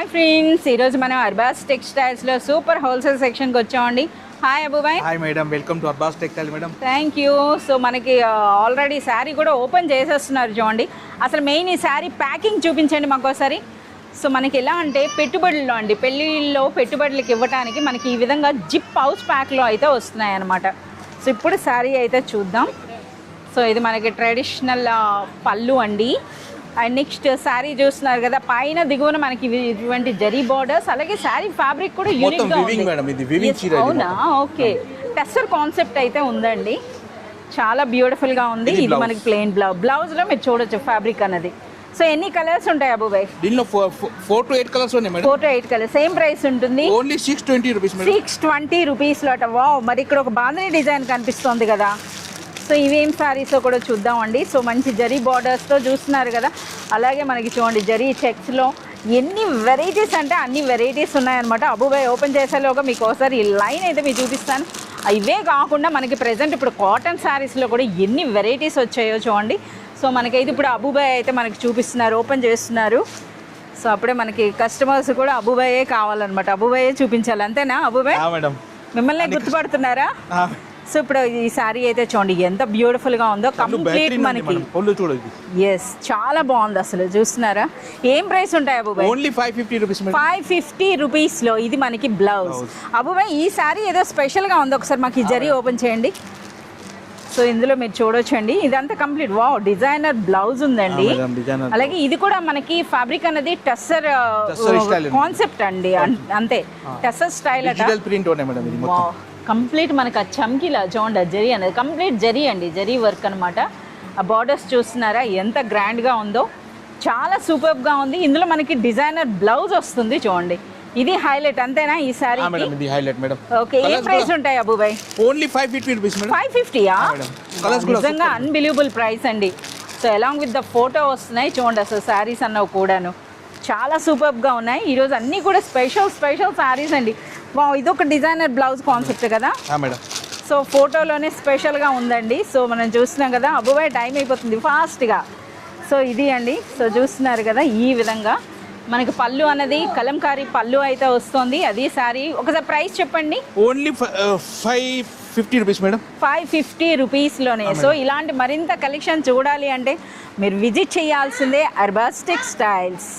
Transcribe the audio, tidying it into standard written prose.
Hi friends, ఈరోజు మనం Arbaz టెక్స్టైల్స్లో super wholesale సెక్షన్కి వచ్చామండి. Hi Abubhai. Hi madam, welcome to Arbaz textile madam. Thank you. So మనకి ఆల్రెడీ శారీ కూడా ఓపెన్ చేసేస్తున్నారు చూడండి. అసలు మెయిన్ ఈ శారీ ప్యాకింగ్ చూపించండి మాకు ఒకసారి. సో మనకి ఎలా అంటే పెట్టుబడుల్లో అండి, పెళ్ళిళ్ళలో పెట్టుబడులకి ఇవ్వడానికి మనకి ఈ విధంగా జిప్ హౌస్ ప్యాక్లో అయితే వస్తున్నాయి అన్నమాట. సో ఇప్పుడు శారీ అయితే చూద్దాం. సో ఇది మనకి ట్రెడిషనల్ పళ్ళు అండి. అండ్ నెక్స్ట్ శారీ చూస్తున్నారు కదా, పైన దిగువన మనకి ఇటువంటి జరీ బార్డర్స్, అలాగే శారీ ఫ్యాబ్రిక్ కూడా యూనిక్ గా ఉంది. అవునా, ఓకే. టెస్సర్ కాన్సెప్ట్ అయితే ఉందండి, చాలా బ్యూటిఫుల్ గా ఉంది. ఇది మనకి ప్లెయిన్ బ్లౌజ్ లో మీరు చూడొచ్చు ఫ్యాబ్రిక్ అన్నది. సో ఎన్ని కలర్స్ ఉంటాయి అబూబాయ్? దీనిలో 4 to 8 కలర్స్ ఉన్నాయి madam. 4 to 8 colours. Same price ఉంటుంది, ఓన్లీ 620 రూపీస్ మేడం. 620 రూపీస్ లోట. వావ్, మరి ఇక్కడ ఒక బాంధనీ డిజైన్ కనిపిస్తుంది కదా. సో ఇవేం శారీస్ కూడా చూద్దామండి. సో మంచి జరీ బార్డర్స్తో చూస్తున్నారు కదా, అలాగే మనకి చూడండి జరీ చెక్స్లో ఎన్ని వెరైటీస్ అంటే అన్ని వెరైటీస్ ఉన్నాయన్నమాట. అబూబాయ్ ఓపెన్ చేసేలోగా మీకు ఒకసారి ఈ లైన్ అయితే మీకు చూపిస్తాను. ఇవే కాకుండా మనకి ప్రజెంట్ ఇప్పుడు కాటన్ శారీస్లో కూడా ఎన్ని వెరైటీస్ వచ్చాయో చూడండి. సో మనకైతే ఇప్పుడు అబూబాయ్ అయితే మనకి చూపిస్తున్నారు, ఓపెన్ చేస్తున్నారు. సో అప్పుడే మనకి కస్టమర్స్ కూడా అబూబాయే కావాలన్నమాట, అబూబాయే చూపించాలి. అంతేనా అబూబాయ్? మిమ్మల్ని గుర్తుపడుతున్నారా? సో ఇప్పుడు ఈ శారీ అయితే చూడండి ఎంత బ్యూటిఫుల్ గా ఉందో. కంప్లీట్ మనకి ఎస్, చాలా బాగుంది అసలు. చూస్తున్నారా? ఏం ప్రైస్ ఉంటాయి అబూబాయ్? Only 550 rupees. 550 రూపీస్ లో ఇది మనకి బ్లౌజ్. అబూబాయ్ ఈ శారీ ఏదో స్పెషల్ గా ఉంది, ఒకసారి మాకు ఈ జరీ ఓపెన్ చేయండి. సో ఇందులో మీరు చూడొచ్చండి, ఇదంతా కంప్లీట్ వావ్ డిజైనర్ బ్లౌజ్ ఉందండి. అలాగే ఇది కూడా మనకి ఫ్యాబ్రిక్ అనేది టెస్సర్ కాన్సెప్ట్ అండి, అంతే టెస్సర్ స్టైల్ అట. కంప్లీట్ మనకి ఆ చమ్కీలా చూడండి, జరీ అనేది కంప్లీట్ జరీ అండి, జరీ వర్క్ అనమాట. ఆ బార్డర్స్ చూస్తున్నారా ఎంత గ్రాండ్గా ఉందో, చాలా సూపర్గా ఉంది. ఇందులో మనకి డిజైనర్ బ్లౌజ్ వస్తుంది చూడండి, ఇది హైలైట్. అంతేనా ఈ సారీ? ఓకే, ఏ ప్రైస్ ఉంటాయి అబూబాయ్? Only 550 rupees madam. 550యా? నిజంగా అన్బిలీవబుల్ ప్రైస్ అండి. So along with the photo వస్తున్నాయి చూడండి, అసలు శారీస్ అన్నవి కూడాను చాలా సూపర్గా ఉన్నాయి. ఈరోజు అన్నీ కూడా స్పెషల్ శారీస్ అండి. ఇది ఒక డిజైనర్ బ్లౌజ్ కాన్సెప్ట్ కదా మేడం. సో ఫోటోలోనే స్పెషల్గా ఉందండి. సో మనం చూస్తున్నాం కదా, అబూబాయ్ టైం అయిపోతుంది ఫాస్ట్గా. సో ఇది అండి, సో చూస్తున్నారు కదా ఈ విధంగా మనకి పళ్ళు అనేది కలంకారీ పళ్ళు అయితే వస్తుంది. అది శారీ ఒకసారి ప్రైస్ చెప్పండి. Only 550 rupees madam. 550 రూపీస్లోనే. సో ఇలాంటి మరింత కలెక్షన్ చూడాలి అంటే మీరు విజిట్ చేయాల్సిందే అర్బాస్ టెక్స్టైల్స్.